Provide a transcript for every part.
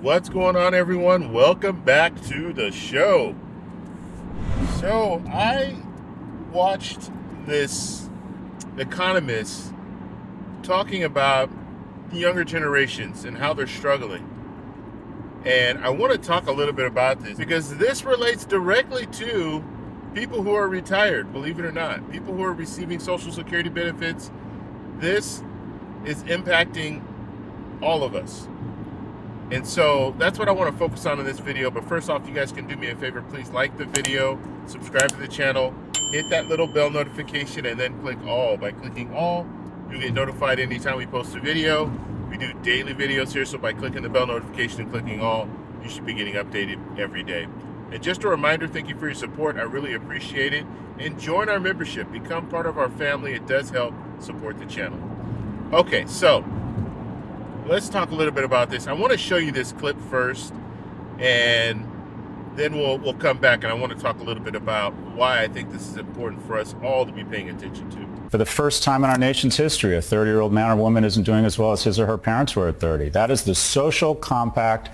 What's going on, everyone? Welcome back to the show. So I watched this economist talking about the younger generations and how they're struggling. And I want to talk a little bit about this because this relates directly to people who are retired, believe it or not, people who are receiving Social Security benefits. This is impacting all of us. And so that's what I want to focus on in this video. But first off, you guys can do me a favor. Please like the video, subscribe to the channel, hit that little bell notification, and then click all. By clicking all, you get notified anytime we post a video. We do daily videos here, so by clicking the bell notification and clicking all, you should be getting updated every day. And just a reminder, thank you for your support. I really appreciate it. And join our membership. Become part of our family. It does help support the channel. Okay, so let's talk a little bit about this. I want to show you this clip first, and then we'll come back, and I want to talk a little bit about why I think this is important for us all to be paying attention to. For the first time in our nation's history, a 30-year-old man or woman isn't doing as well as his or her parents were at 30. That is the social compact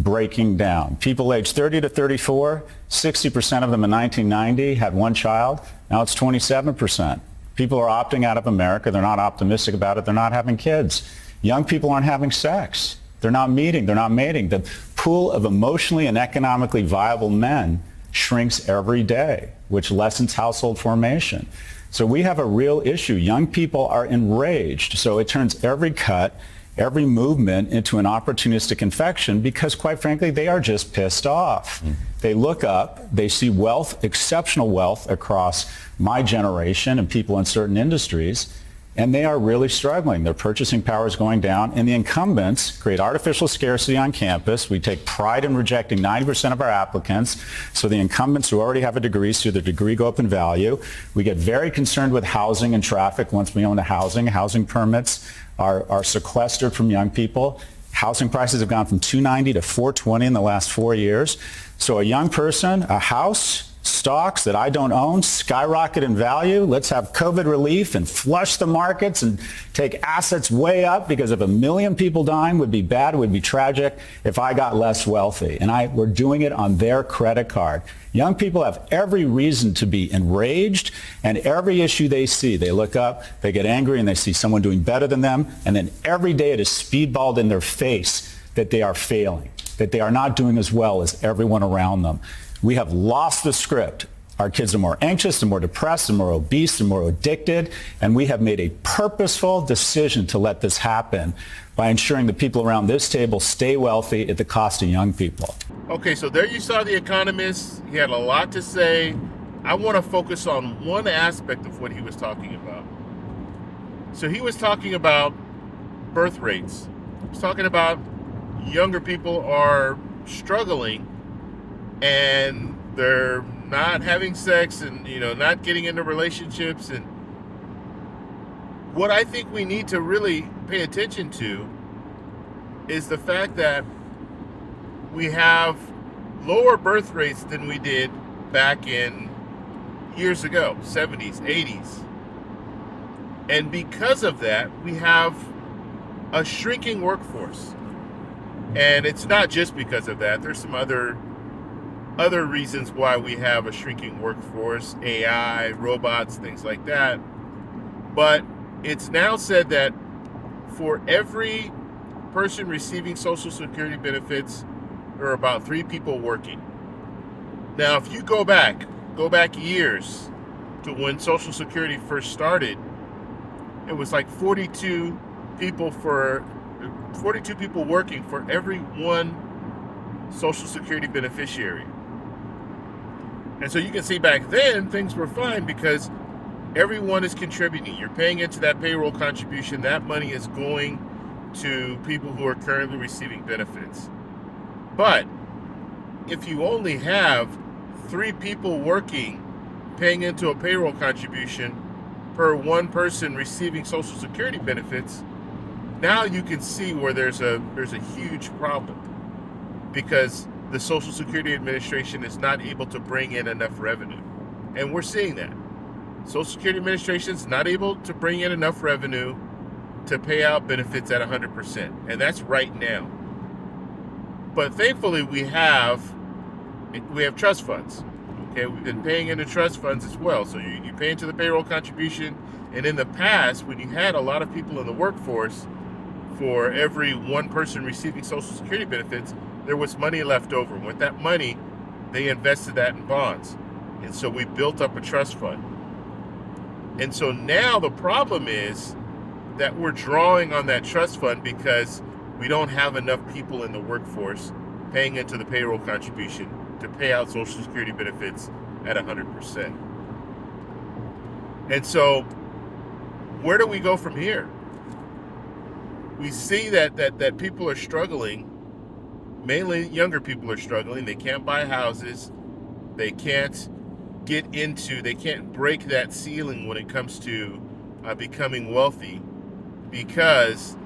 breaking down. People aged 30 to 34, 60% of them in 1990 had one child. Now it's 27%. People are opting out of America. They're not optimistic about it. They're not having kids. Young people aren't having sex. They're not meeting. They're not mating. The pool of emotionally and economically viable men shrinks every day, which lessens household formation. So we have a real issue. Young people are enraged. So it turns every cut, every movement into an opportunistic infection because, quite frankly, they are just pissed off. They look up, they see wealth, exceptional wealth across my generation and people in certain industries, and they are really struggling. Their purchasing power is going down, and the incumbents create artificial scarcity on campus. We take pride in rejecting 90% of our applicants, so the incumbents who already have a degree see their degree go up in value. We get very concerned with housing and traffic once we own the housing. Housing permits are sequestered from young people. Housing prices have gone from $290 to $420 in the last 4 years. So a young person, a house, stocks that I don't own skyrocket in value. Let's have COVID relief and flush the markets and take assets way up, because if 1 million people dying would be bad, it would be tragic if I got less wealthy. And we're doing it on their credit card. Young people have every reason to be enraged, and every issue they see, they look up, they get angry, and they see someone doing better than them, and then every day it is speedballed in their face that they are failing, that they are not doing as well as everyone around them. We have lost the script. Our kids are more anxious and more depressed and more obese and more addicted, and we have made a purposeful decision to let this happen by ensuring the people around this table stay wealthy at the cost of young people. Okay, so there you saw the economist. He had a lot to say. I want to focus on one aspect of what he was talking about. So he was talking about birth rates. He was talking about younger people are struggling and they're not having sex and, not getting into relationships. And what I think we need to really pay attention to is the fact that we have lower birth rates than we did back in years ago, 70s, 80s. And because of that, we have a shrinking workforce. And it's not just because of that. There's some other reasons why we have a shrinking workforce, AI, robots, things like that. But it's now said that for every person receiving Social Security benefits, there are about 3 people working. Now, if you go back years to when Social Security first started, it was like 42 people working for every one Social Security beneficiary. And so you can see back then things were fine because everyone is contributing. You're paying into that payroll contribution. That money is going to people who are currently receiving benefits. But if you only have 3 people working, paying into a payroll contribution per one person receiving Social Security benefits, now you can see where there's a huge problem, because the Social Security Administration is not able to bring in enough revenue. And we're seeing that. Social Security Administration is not able to bring in enough revenue to pay out benefits at 100%. And that's right now. But thankfully, we have trust funds. Okay, we've been paying into trust funds as well. So you pay into the payroll contribution. And in the past, when you had a lot of people in the workforce, for every one person receiving Social Security benefits, there was money left over. And with that money, they invested that in bonds. And so we built up a trust fund. And so now the problem is that we're drawing on that trust fund because we don't have enough people in the workforce paying into the payroll contribution to pay out Social Security benefits at 100%. And so where do we go from here? We see that people are struggling. Mainly younger people are struggling. They can't buy houses. They can't they can't break that ceiling when it comes to becoming wealthy because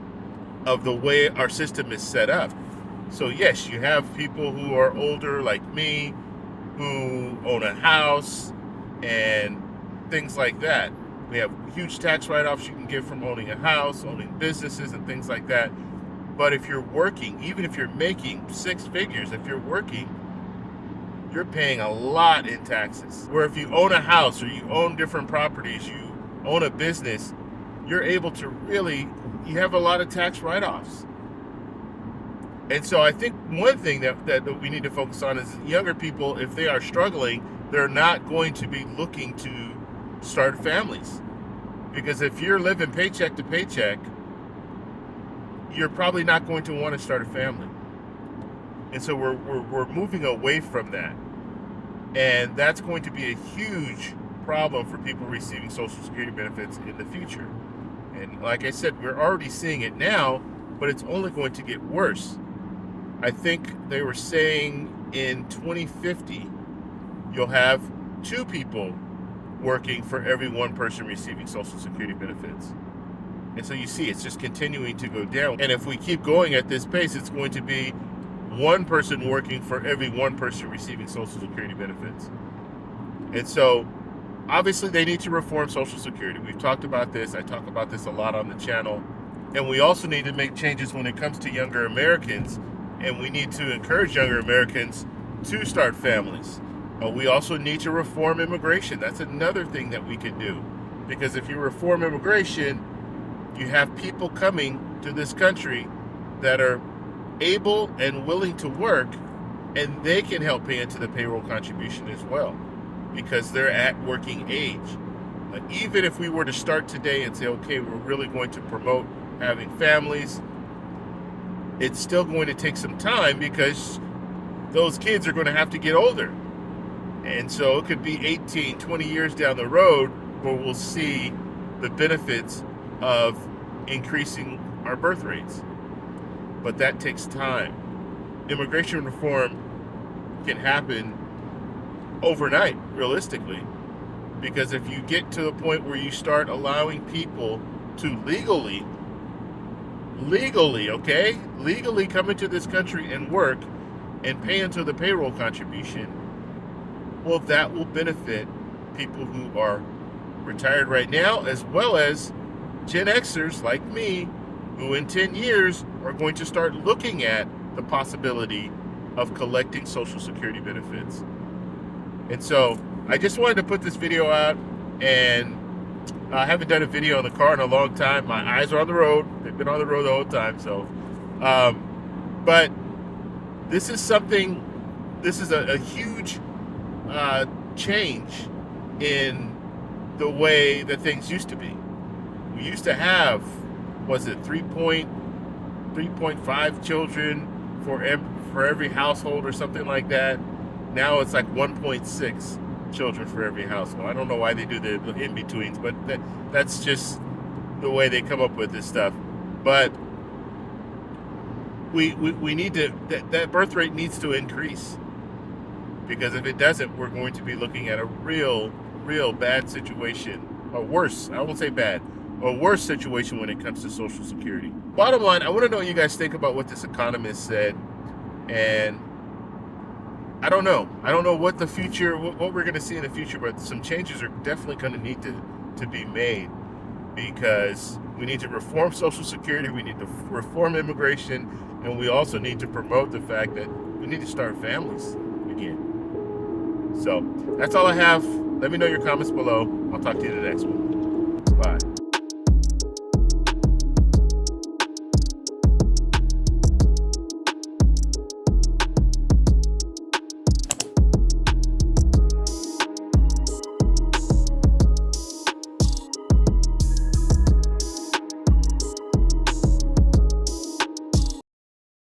of the way our system is set up. So yes, you have people who are older like me who own a house and things like that. We have huge tax write-offs you can get from owning a house, owning businesses and things like that. But if you're working, even if you're making six figures, if you're working, you're paying a lot in taxes. Where if you own a house or you own different properties, you own a business, you're able to you have a lot of tax write-offs. And so I think one thing that we need to focus on is younger people, if they are struggling, they're not going to be looking to start families. Because if you're living paycheck to paycheck, you're probably not going to want to start a family. And so we're moving away from that. And that's going to be a huge problem for people receiving Social Security benefits in the future. And like I said, we're already seeing it now, but it's only going to get worse. I think they were saying in 2050, you'll have 2 people working for every 1 person receiving Social Security benefits. And so you see, it's just continuing to go down. And if we keep going at this pace, it's going to be 1 person working for every 1 person receiving Social Security benefits. And so obviously they need to reform Social Security. We've talked about this. I talk about this a lot on the channel. And we also need to make changes when it comes to younger Americans. And we need to encourage younger Americans to start families. We also need to reform immigration. That's another thing that we can do. Because if you reform immigration, you have people coming to this country that are able and willing to work, and they can help pay into the payroll contribution as well because they're at working age. Even if we were to start today and say, okay, we're really going to promote having families, it's still going to take some time because those kids are going to have to get older. And so it could be 18, 20 years down the road where we'll see the benefits of increasing our birth rates. But that takes time. Immigration reform can happen overnight, realistically. Because if you get to the point where you start allowing people to legally come into this country and work and pay into the payroll contribution, well, that will benefit people who are retired right now, as well as Gen Xers like me, who in 10 years are going to start looking at the possibility of collecting Social Security benefits. And so I just wanted to put this video out, and I haven't done a video on the car in a long time. My eyes are on the road. They've been on the road the whole time. So, but this is a huge change in the way that things used to be. We used to have, was it 3.5 children for every household or something like that. Now it's like 1.6 children for every household. I don't know why they do the in-betweens, but that's just the way they come up with this stuff. But we need to, that birth rate needs to increase, because if it doesn't, we're going to be looking at a real bad situation, or worse, I won't say bad, a worse situation when it comes to Social Security. Bottom line, I want to know what you guys think about what this economist said, and I don't know what the future, what we're going to see in the future, but some changes are definitely going to need to be made, because We need to reform Social Security. We need to reform immigration. And we also need to promote the fact that we need to start families again. So that's all I have. Let me know your comments below. I'll talk to you in the next one. Bye.